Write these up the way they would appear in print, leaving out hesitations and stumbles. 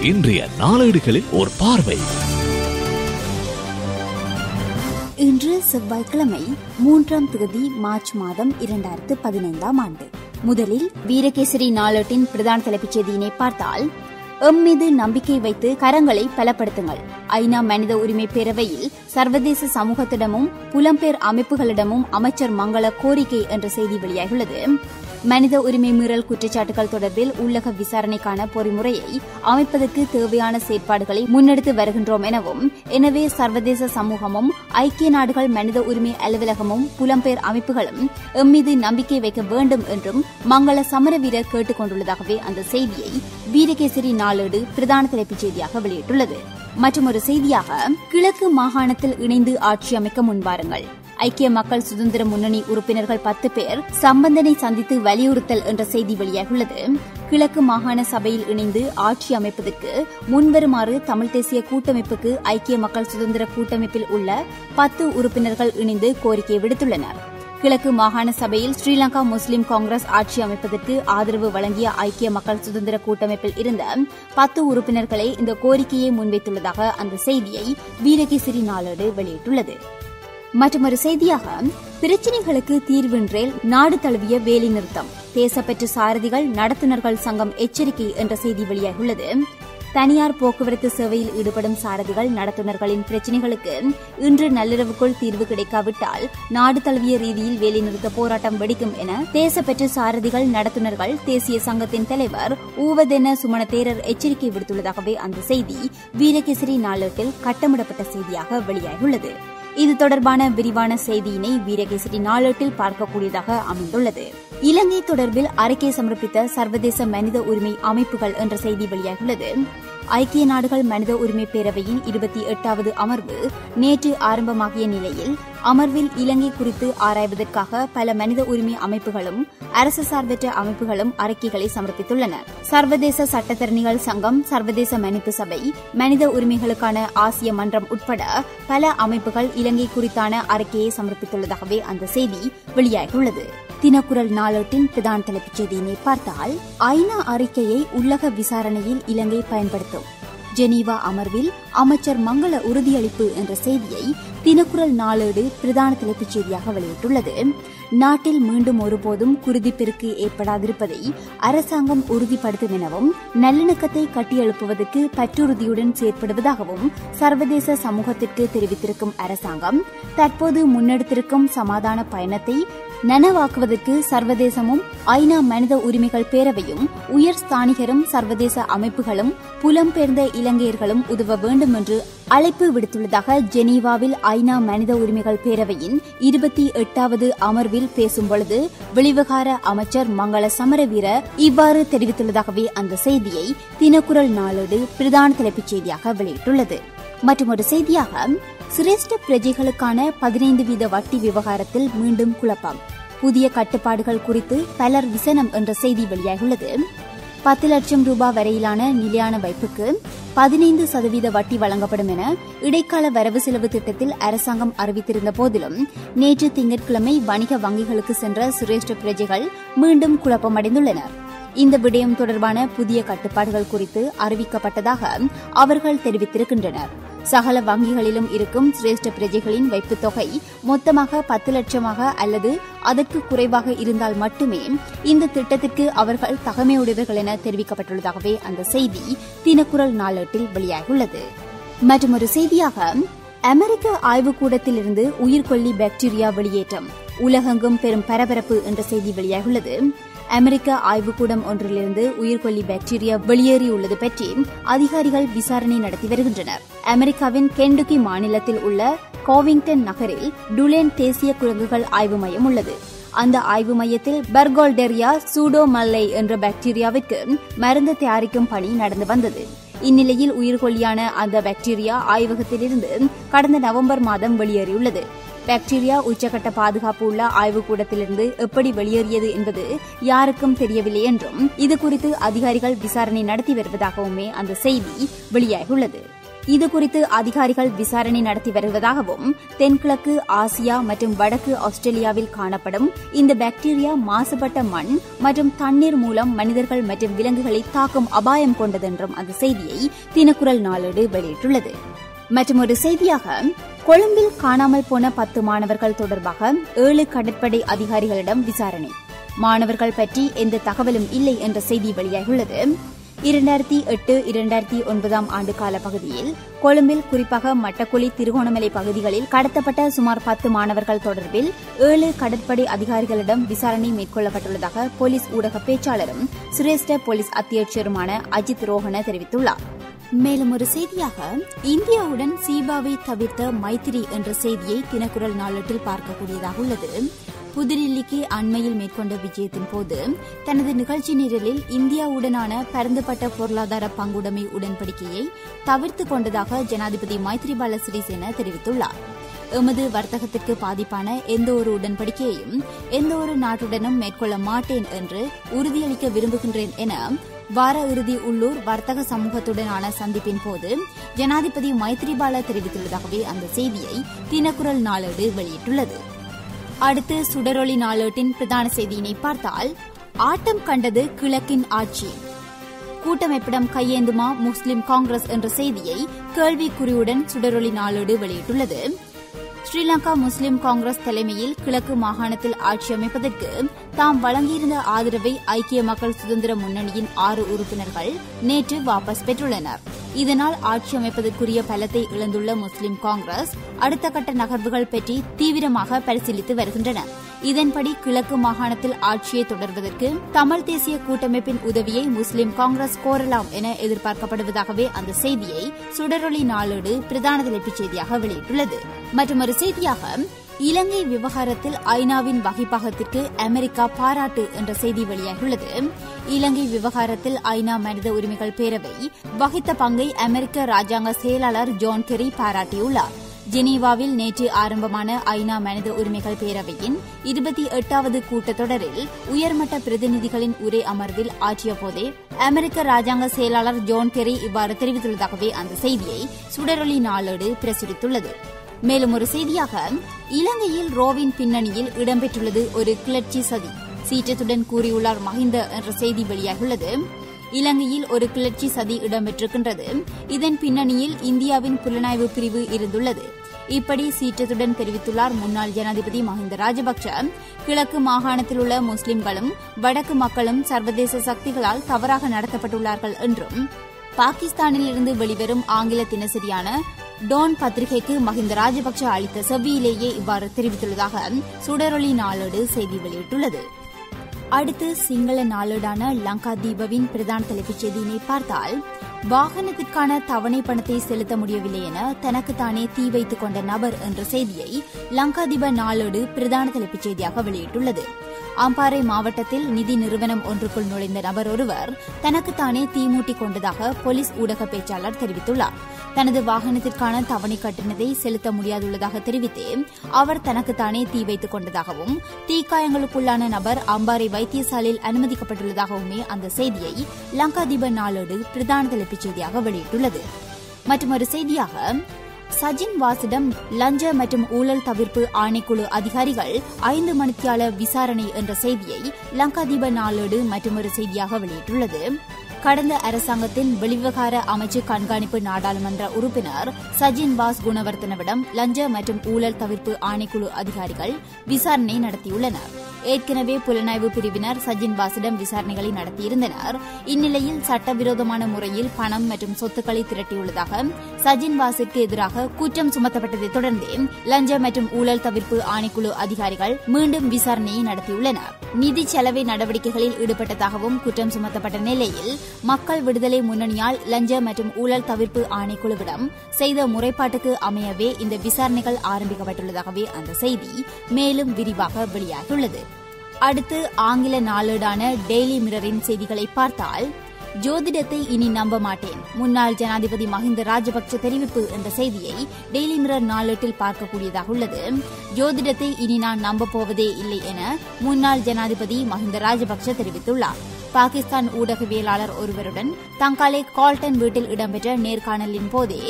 இன்றைய நாளேடுகளில் ஒரு பார்வை. இன்று செவ்வாய்க்கிழமை 3ஆம் தேதி மார்ச் மாதம் 2015 ஆண்டு. முதலில் வீரகேசரி நாளேட்டின் பிரதான தலைப்புச் செய்தியினை பார்த்தால், மீது நம்பிக்கை வைத்து கரங்களை பலப்படுத்துங்கள். ஐநா மனித உரிமை பேரவையில் சர்வதேச சமூகத்திடமும் புலம்பெயர் அமைப்புகளிடமும் அமைச்சர் மங்கள கோரிக்கை என்ற செய்தி வெளியாகியுள்ளது. மனித உரிமை மீறல் குற்றச்சாட்டுகள் தொடர்பில் உள்ளக விசாரணைக்கான பொறிமுறையை அமைப்பதற்கு தேவையான செயற்பாடுகளை முன்னெடுத்து வருகின்றோம் எனவும், எனவே சர்வதேச சமூகமும் ஐக்கிய நாடுகள் மனித உரிமை அலுவலகமும் புலம்பெயர் அமைப்புகளும் எம்மீது நம்பிக்கை வைக்க வேண்டும் என்றும் மங்கள சமரவீரர் கேட்டுக் கொண்டுள்ளதாகவே அந்த செய்தியை வீரகேசரி நாளேடு பிரதான தலைப்புச் செய்தியாக வெளியிட்டுள்ளது. மற்றொரு செய்தியாக, கிழக்கு மாகாணத்தில் இணைந்து ஆட்சி அமைக்க முன்வாருங்கள். ஐக்கிய மக்கள் சுதந்திர முன்னணி உறுப்பினர்கள் 10 பேர் சம்பந்தனை சந்தித்து வலியுறுத்தல் என்ற செய்தி வெளியாகியுள்ளது. கிழக்கு மாகாண சபையில் இணைந்து ஆட்சி அமைப்பதற்கு முன்வருமாறு தமிழ் தேசிய கூட்டமைப்புக்கு ஐக்கிய மக்கள் சுதந்திர கூட்டமைப்பில் உள்ள 10 உறுப்பினர்கள் இணைந்து கோரிக்கை விடுத்துள்ளனர். கிழக்கு மாகாண சபையில் ஸ்ரீலங்கா முஸ்லிம் காங்கிரஸ் ஆட்சி அமைப்பதற்கு ஆதரவு வழங்கிய ஐக்கிய மக்கள் சுதந்திர கூட்டமைப்பில் இருந்த 10 உறுப்பினர்களே இந்த கோரிக்கையை முன்வைத்துள்ளதாக அந்த செய்தியை வீரகேசரி நாளேடு வெளியிட்டுள்ளது. மற்றொரு செய்தியாக, பிரச்சினைகளுக்கு தீர்வின்றேல் நாடு தழுவிய வேலை நிறுத்தம், தேசப்பற்று சாரதிகள் நடத்துனர்கள் சங்கம் எச்சரிக்கை என்ற செய்தி வெளியாகியுள்ளது. தனியார் போக்குவரத்து சேவையில் ஈடுபடும் சாரதிகள் நடத்துனர்களின் பிரச்சினைகளுக்கு இன்று நள்ளிரவுக்குள் தீர்வு கிடைக்காவிட்டால் நாடு தழுவிய ரீதியில் வேலைநிறுத்த போராட்டம் வெடிக்கும் என தேசப்பற்று சாரதிகள் நடத்துனர்கள் தேசிய சங்கத்தின் தலைவர் ஊவதென சுமண தேரர் எச்சரிக்கை விடுத்துள்ளதாகவே அந்த செய்தி வீரகேசரி நாளேட்டில் கட்டமிடப்பட்ட செய்தியாக வெளியாகியுள்ளது. இது தொடர்பான விரிவான செய்தியினை வீரகேசரி நாளேட்டில் பார்க்கக்கூடியதாக அமைந்துள்ளது. இலங்கை தொடர்பில் அறிக்கை சமர்ப்பித்த சர்வதேச மனித உரிமை அமைப்புகள் என்ற செய்தி வெளியாகியுள்ளது. ஐக்கிய நாடுகள் மனித உரிமை பேரவையின் 28வது அமர்வு நேற்று ஆரம்பமாகிய நிலையில் அமர்வில் இலங்கை குறித்து ஆராய்வதற்காக பல மனித உரிமை அமைப்புகளும் அரசு சார்பற்ற அமைப்புகளும் அறிக்கைகளை சமர்ப்பித்துள்ளனர். சர்வதேச சட்டத்தரணிகள் சங்கம், சர்வதேச மன்னிப்பு சபை, மனித உரிமைகளுக்கான ஆசிய மன்றம் உட்பட பல அமைப்புகள் இலங்கை குறித்தான அறிக்கையை சமர்ப்பித்துள்ளதாகவே அந்த செய்தி வெளியாகியுள்ளது. தினக்குரல் நாளேட்டின் பிரதான தலைப்புச் செய்தியினை பார்த்தால், ஐநா அறிக்கையை உள்ளக விசாரணையில் இலங்கை பயன்படுத்தும், ஜெனீவா அமர்வில் அமைச்சர் மங்கள உறுதியளிப்பு என்ற செய்தியை தினக்குரல் நாளேடு பிரதான தலைப்புச் செய்தியாக வெளியிட்டுள்ளது. நாட்டில் மீண்டும் ஒருபோதும் குருதிப்பெருக்கு ஏற்படாதிருப்பதை அரசாங்கம் உறுதிப்படுத்தும் எனவும், நல்லிணக்கத்தை கட்டியெழுப்புவதற்கு பற்றுறுதியுடன் செயற்படுவதாகவும் சர்வதேச சமூகத்திற்கு தெரிவித்திருக்கும் அரசாங்கம் தற்போது முன்னெடுத்திருக்கும் சமாதான பயணத்தை நனவாக்குவதற்கு சர்வதேசமும் ஐநா மனித உரிமைகள் பேரவையும் உயர் ஸ்தானிகரும் சர்வதேச அமைப்புகளும் புலம்பெயர்ந்த இலங்கையர்களும் உதவ வேண்டும் என்று அழைப்பு விடுத்துள்ளதாக ஜெனீவாவில் ஐநா மனித உரிமைகள் பேரவையின் 28வது அமர்வில் பேசும்பொழுது வெளிவிவகார அமைச்சர் மங்கள சமரவீர இவ்வாறு தெரிவித்துள்ளதாகவே அந்த செய்தியை தினக்குரல் நாளேடு பிரதான தலைப்புச் செய்தியாக வெளியிட்டுள்ளது. மற்றொரு செய்தியாக, சிரேஷ்ட பிரஜைகளுக்கான 15% வட்டி விவகாரத்தில் மீண்டும் குழப்பம், புதிய கட்டுப்பாடுகள் குறித்து பலர் விசனம் என்ற செய்தி வெளியாகியுள்ளது. 10 லட்சம் ரூபாய் வரையிலான நிலையான வைப்புக்கு 15% வட்டி வழங்கப்படும் என இடைக்கால வரவு செலவு திட்டத்தில் அரசாங்கம் அறிவித்திருந்த போதிலும் நேற்று திங்கட்கிழமை வணிக வங்கிகளுக்கு சென்ற சிரேஷ்ட பிரஜைகள் மீண்டும் குழப்பமடைந்துள்ளனர். இந்த விடயம் தொடர்பான புதிய கட்டுப்பாடுகள் குறித்து அறிவிக்கப்பட்டதாக அவர்கள் தெரிவித்திருக்கின்றனர். சகல வங்கிகளிலும் இருக்கும் சிரேஷ்ட பிரஜைகளின் வைப்புத் தொகை மொத்தமாக 10 லட்சமாக அல்லது அதற்கு குறைவாக இருந்தால் மட்டுமே இந்த திட்டத்திற்கு அவர்கள் தகமையுடையவர்கள் என தெரிவிக்கப்பட்டுள்ளதாகவே அந்த செய்தி தினக்குரல் நாளேட்டில் வெளியாகியுள்ளது. மற்றொரு செய்தியாக, அமெரிக்க ஆய்வுக்கூடத்திலிருந்து உயிர்கொல்லி பாக்டீரியா வெளியேற்றம், உலகெங்கும் பெரும் பரபரப்பு என்ற செய்தி வெளியாகியுள்ளது. அமெரிக்க ஆய்வுக்கூடம் ஒன்றிலிருந்து உயிர்கொல்லி பாக்டீரியா வெளியேறியுள்ளது பற்றி அதிகாரிகள் விசாரணை நடத்தி வருகின்றனர். அமெரிக்காவின் கென்டுக்கி மாநிலத்தில் உள்ள கோவிங்டன் நகரில் டுலேன் தேசிய குரங்குகள் ஆய்வு மையம் உள்ளது. அந்த ஆய்வு மையத்தில் பெர்கோல்டெரியா சூடோமல்லை என்ற பாக்டீரியாவிற்கு மருந்து தயாரிக்கும் பணி நடந்து வந்தது. இந்நிலையில் உயிர்கொல்லியான அந்த பாக்டீரியா ஆய்வகத்திலிருந்து கடந்த நவம்பர் மாதம் வெளியேறியுள்ளது. பாக்டீரியா உச்சகட்ட பாதுகாப்பு உள்ள ஆய்வுக்கூடத்திலிருந்து எப்படி வெளியேறியது என்பது யாருக்கும் தெரியவில்லை என்றும் இதுகுறித்து அதிகாரிகள் விசாரணை நடத்தி வருவதாகவுமே அந்த செய்தி வெளியாகியுள்ளது. இதுகுறித்து அதிகாரிகள் விசாரணை நடத்தி வருவதாகவும் தென்கிழக்கு ஆசியா மற்றும் வடக்கு ஆஸ்திரேலியாவில் காணப்படும் இந்த பாக்டீரியா மாசுபட்ட மண் மற்றும் தண்ணீர் மூலம் மனிதர்கள் மற்றும் விலங்குகளை தாக்கும் அபாயம் கொண்டதென்றும் அந்த செய்தியை தினக்குரல் நாளேடு வெளியிட்டுள்ளது. மற்றொரு செய்தியாக கொழும்பில் காணாமல் போன 10 மாணவர்கள் தொடர்பாக 7 கடற்படை அதிகாரிகளிடம் விசாரணை. மாணவர்கள் பற்றி எந்த தகவலும் இல்லை என்ற செய்தி வெளியாகியுள்ளது. 2008-2009 ஆண்டு கால பகுதியில் கொழும்பில் குறிப்பாக மட்டக்குழி, திருகோணமலை பகுதிகளில் கடத்தப்பட்ட சுமார் 10 மாணவர்கள் தொடர்பில் 7 கடற்படை அதிகாரிகளிடம் விசாரணை மேற்கொள்ளப்பட்டுள்ளதாக போலீஸ் ஊடக பேச்சாளரும் சிரேஷ்ட போலீஸ் அத்தியட்சருமான அஜித் ரோஹன தெரிவித்துள்ளார். மேலும் ஒரு செய்தியாக இந்தியாவுடன் சீபாவை தவிர்த்த மைத்திரி என்ற செய்தியை தினக்குரல் நாளேட்டில் பார்க்கக்கூடியதாக உள்ளது. புதுடில்லிக்கு அண்மையில் மேற்கொண்ட விஜயத்தின் போது தனது நிகழ்ச்சி நிரலில் இந்தியாவுடனான பரந்துபட்ட பொருளாதார பங்குடைமை உடன்படிக்கையை தவிர்த்துக் கொண்டதாக ஜனாதிபதி மைத்ரிபால சிறிசேன தெரிவித்துள்ளார். எமது வர்த்தகத்திற்கு பாதிப்பான எந்த ஒரு உடன்படிக்கையையும் எந்த ஒரு நாட்டுடனும் மேற்கொள்ள மாட்டேன் என்று உறுதியளிக்க விரும்புகின்றேன் என வார இறுதி உள்ளூர் வர்த்தக சமூகத்துடனான சந்திப்பின் போது ஜனாதிபதி மைத்ரிபால தெரிவித்துள்ளதாகவே அந்த செய்தியை தினக்குரல் நாளேடு வெளியிட்டுள்ளது. அடுத்து சுடரொளி நாளேட்டின் பிரதான செய்தியினை பார்த்தால், ஆட்டம் கண்டது கிழக்கின் ஆட்சி, கூட்டமைப்பிடம் கையேந்துமா முஸ்லிம் காங்கிரஸ் என்ற செய்தியை கேள்விக்குறியுடன் சுடரொளி நாளேடு வெளியிட்டுள்ளது. ஸ்ரீலங்கா முஸ்லிம் காங்கிரஸ் தலைமையில் கிழக்கு மாகாணத்தில் ஆட்சி அமைப்பதற்கு தாம் வழங்கியிருந்த ஆதரவை ஐக்கிய மக்கள் சுதந்திர முன்னணியின் 6 உறுப்பினர்கள் நேற்று வாபஸ் பெற்றுள்ளனர். இதனால் ஆட்சி அமைப்பதற்குரிய பலத்தை இழந்துள்ள முஸ்லிம் காங்கிரஸ் அடுத்த கட்ட நகர்வுகள் பற்றி தீவிரமாக பரிசீலித்து வருகின்றன. இதன்படி கிழக்கு மாகாணத்தில் ஆட்சியை தொடர்வதற்கு தமிழ் தேசிய கூட்டமைப்பின் உதவியை முஸ்லிம் காங்கிரஸ் கோரலாம் என எதிர்பார்க்கப்படுவதாகவே அந்த செய்தியை சுடரொளி நாளேடு பிரதான தலைப்புச் செய்தியாக வெளியிட்டுள்ளது. மற்றொரு செய்தியாக இலங்கை விவகாரத்தில் ஐநாவின் வகிப்பாகத்திற்கு அமெரிக்கா பாராட்டு என்ற செய்தி வெளியாகியுள்ளது. இலங்கை விவகாரத்தில் ஐநா மனித உரிமைகள் பேரவை வகித்த பங்கை அமெரிக்க ராஜாங்க செயலாளர் ஜான் கெரி பாராட்டியுள்ளார். ஜெனீவாவில் நேற்று ஆரம்பமான ஐநா மனித உரிமைகள் பேரவையின் 28வது கூட்டத்தொடரில் உயர்மட்ட பிரதிநிதிகளின் உரை அமர்வில் ஆற்றிய போதே அமெரிக்க ராஜாங்க செயலாளர் ஜான் கெரி இவ்வாறு தெரிவித்துள்ளதாகவே அந்த செய்தியை சுடரொளி நாளேடு பிரசுரித்துள்ளது. மேலும் ஒரு செய்தியாக இலங்கையில் ரோவின் பின்னணியில் இடம்பெற்றுள்ளது ஒரு கிளர்ச்சி சதி, சீற்றத்துடன் கூறியுள்ளார் மஹிந்த என்ற செய்தி வெளியாகியுள்ளது. இலங்கையில் ஒரு கிளர்ச்சி சதி இடம்பெற்றிருக்கின்றது. இதன் பின்னணியில் இந்தியாவின் புலனாய்வு பிரிவு இருந்துள்ளது. இப்படி சீற்றத்துடன் தெரிவித்துள்ளார் முன்னாள் ஜனாதிபதி மஹிந்த ராஜபக்ச. கிழக்கு மாகாணத்தில் உள்ள முஸ்லிம்களும் வடக்கு மக்களும் சர்வதேச சக்திகளால் தவறாக நடத்தப்பட்டுள்ளார்கள் என்றும் பாகிஸ்தானிலிருந்து வெளிவரும் ஆங்கில தினசரியான டோன் பத்திரிகைக்கு மஹிந்த ராஜபக்ச அளித்த செவ்வியிலேயே இவ்வாறு தெரிவித்துள்ளதாக சுடரொளி நாளேடு செய்தி வெளியிட்டுள்ளது. அடுத்து சிங்கள நாளேடான லங்காதீபவின் பிரதான தலைப்புச் செய்தியினை பார்த்தால், வாகனத்திற்கான தவணை பணத்தை செலுத்த முடியவில்லை என தனக்குத்தானே தீ வைத்துக் கொண்ட நபர் என்ற செய்தியை லங்காதீப நாளேடு பிரதான தலைப்புச் செய்தியாக வெளியிட்டுள்ளது. அம்பாறை மாவட்டத்தில் நிதி நிறுவனம் ஒன்றுக்குள் நுழைந்த நபர் ஒருவர் தனக்குத்தானே தீமூட்டிக் கொண்டதாக போலீஸ் ஊடக பேச்சாளர் தெரிவித்துள்ளார். தனது வாகனத்திற்கான தவணை கட்டணத்தை செலுத்த முடியாதுள்ளதாக தெரிவித்தே அவர் தனக்குத்தானே தீ வைத்துக் கொண்டதாகவும் தீக்காயங்களுக்குள்ளான நபர் அம்பாறை வைத்தியசாலையில் அனுமதிக்கப்பட்டுள்ளதாகவுமே அந்த செய்தியை லங்காதீப நாளேடு பிரதான தலைப்புச் செய்தியாக வெளியிட்டுள்ளது. மற்றொரு செய்தியாக சஜின் வாசிடம் லஞ்ச மற்றும் ஊழல் தவிர்ப்பு ஆணைக்குழு அதிகாரிகள் 5 மணித்தியால விசாரணை என்ற செய்தியை லங்காதீப நாளேடு மற்றொரு செய்தியாக வெளியிட்டுள்ளது. கடந்த அரசாங்கத்தின் வெளிவிவகார அமைச்சு கண்காணிப்பு நாடாளுமன்ற உறுப்பினர் சஜின் வாஸ் குணவர்த்தனவிடம் லஞ்ச மற்றும் ஊழல் தவிர்ப்பு ஆணைக்குழு அதிகாரிகள் விசாரணை நடத்தியுள்ளனர். ஏற்கனவே புலனாய்வு பிரிவினர் சஜின் வாசிடம் விசாரணைகளை நடத்தியிருந்தனர். இந்நிலையில் சட்டவிரோதமான முறையில் பணம் மற்றும் சொத்துக்களை திரட்டியுள்ளதாக சஜின் வாசிற்கு எதிராக குற்றம் சுமத்தப்பட்டதைத் தொடர்ந்தே லஞ்ச மற்றும் ஊழல் தவிர்ப்பு ஆணைக்குழு அதிகாரிகள் மீண்டும் விசாரணையை நடத்தியுள்ளனர். நிதி செலவு நடவடிக்கைகளில் ஈடுபட்டதாகவும் குற்றம் சுமத்தப்பட்ட நிலையில் மக்கள் விடுதலை முன்னணியால் லஞ்ச மற்றும் ஊழல் தவிர்ப்பு ஆணைக்குழுவிடம் செய்த முறைப்பாட்டுக்கு அமையவே இந்த விசாரணைகள் ஆரம்பிக்கப்பட்டுள்ளதாகவே அந்த செய்தி மேலும் விரிவாக வெளியாகியுள்ளது. அடுத்து ஆங்கில நாளேடான டெய்லி மிரரின் செய்திகளை பார்த்தால், ஜோதிடத்தை இனி நம்ப மாட்டேன், முன்னாள் ஜனாதிபதி மஹிந்த ராஜபக்ச தெரிவிப்பு என்ற செய்தியை டெய்லி மிரர் நாளேட்டில் பார்க்கக்கூடியதாக உள்ளது. ஜோதிடத்தை இனி நான் நம்பப் போவதே இல்லை என முன்னாள் ஜனாதிபதி மஹிந்த ராஜபக்ச தெரிவித்துள்ளார். பாகிஸ்தான் ஊடகவியலாளர் ஒருவருடன் தங்காலே கால்டன் வீட்டில் இடம்பெற்ற நேர்காணலின் போதே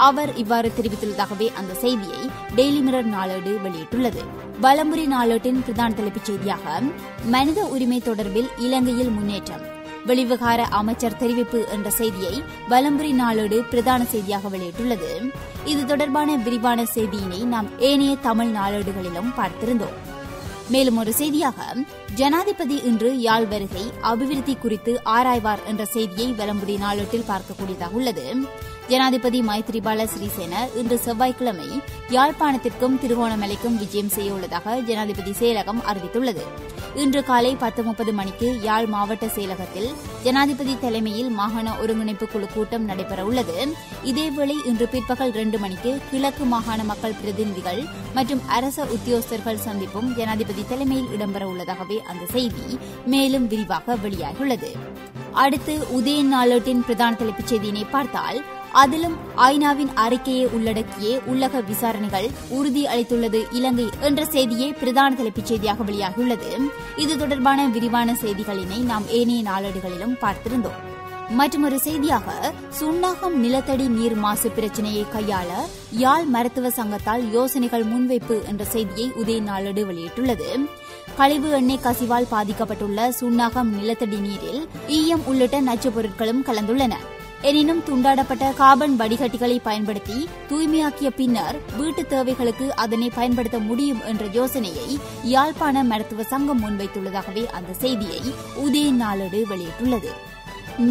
அவர் இவ்வாறு தெரிவித்துள்ளதாகவே அந்த செய்தியை டெய்லி மிரர் நாளேடு வெளியிட்டுள்ளது. வலம்புரி நாளேட்டின் பிரதான தலைப்புச் செய்தியாக மனித உரிமை தொடர்பில் இலங்கையில் முன்னேற்றம், வெளிவிவகார அமைச்சர் தெரிவிப்பு என்ற செய்தியை வலம்புரி நாளேடு பிரதான செய்தியாக வெளியிட்டுள்ளது. இது தொடர்பான விரிவான செய்தியினை நாம் ஏனைய தமிழ் நாளேடுகளிலும் பார்த்திருந்தோம். மேலும் ஒரு செய்தியாக ஜனாதிபதி இன்று யாழ் வருகை, அபிவிருத்தி குறித்து ஆராய்வார் என்ற செய்தியை வலம்புரி நாளேட்டில் பார்க்கக்கூடியதாக உள்ளது. ஜனாதிபதி மைத்ரிபால சிறிசேன இன்று செவ்வாய்க்கிழமை யாழ்ப்பாணத்திற்கும் திருகோணமலைக்கும் விஜயம் செய்ய உள்ளதாக ஜனாதிபதி செயலகம் அறிவித்துள்ளது. இன்று காலை 10:30 மணிக்கு யாழ் மாவட்ட செயலகத்தில் ஜனாதிபதி தலைமையில் மாகாண ஒருங்கிணைப்பு குழு கூட்டம் நடைபெற உள்ளது. இதேவேளை இன்று பிற்பகல் 2 மணிக்கு கிழக்கு மாகாண மக்கள் பிரதிநிதிகள் மற்றும் அரச உத்தியோகஸ்தர்கள் சந்திப்பும் ஜனாதிபதி தலைமையில் இடம்பெற உள்ளதாகவே அந்த செய்தி மேலும் விரிவாக வெளியாகியுள்ளது. அடுத்து உதயன் நாளேட்டின் பிரதான தலைப்புச் செய்தியினை பார்த்தால், அதிலும் ஐநாவின் அறிக்கையை உள்ளடக்கியே உள்ளக விசாரணைகள் உறுதி அளித்துள்ளது இலங்கை என்ற செய்தியே பிரதான தலைப்புச் செய்தியாக வெளியாகியுள்ளது. இது தொடர்பான விரிவான செய்திகளினை நாம் ஏனைய நாளேடுகளிலும் பார்த்திருந்தோம். மற்றொரு செய்தியாக சுன்னாகம் நிலத்தடி நீர் மாசு பிரச்சினையை கையாள யாழ் மருத்துவ சங்கத்தால் யோசனைகள் முன்வைப்பு என்ற செய்தியை உதயன் நாளேடு வெளியிட்டுள்ளது. கழிவு எண்ணெய் கசிவால் பாதிக்கப்பட்டுள்ள சுன்னாகம் நிலத்தடி நீரில் ஈயம் உள்ளிட்ட நச்சுப் பொருட்களும் கலந்துள்ளன. எனினும் துண்டாடப்பட்ட கார்பன் வடிகட்டிகளை பயன்படுத்தி தூய்மையாக்கிய பின்னர் வீட்டு தேவைகளுக்கு அதனை பயன்படுத்த முடியும் என்ற யோசனையை யாழ்ப்பாண மருத்துவ சங்கம் முன்வைத்துள்ளதாகவே அந்த செய்தியை உதயன் நாளேடு வெளியிட்டுள்ளது.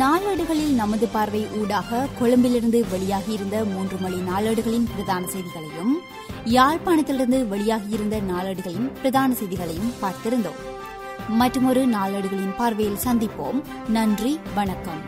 நாளேடுகளில் நமது பார்வை ஊடாக கொழும்பிலிருந்து வெளியாகியிருந்த 3 மொழி நாளேடுகளின் பிரதான செய்திகளையும் யாழ்ப்பாணத்திலிருந்து வெளியாகியிருந்த நாளேடுகளின் பிரதான செய்திகளையும் பார்த்திருந்தோம். மற்றொரு நாளேடுகளின் பார்வையில் சந்திப்போம். நன்றி, வணக்கம்.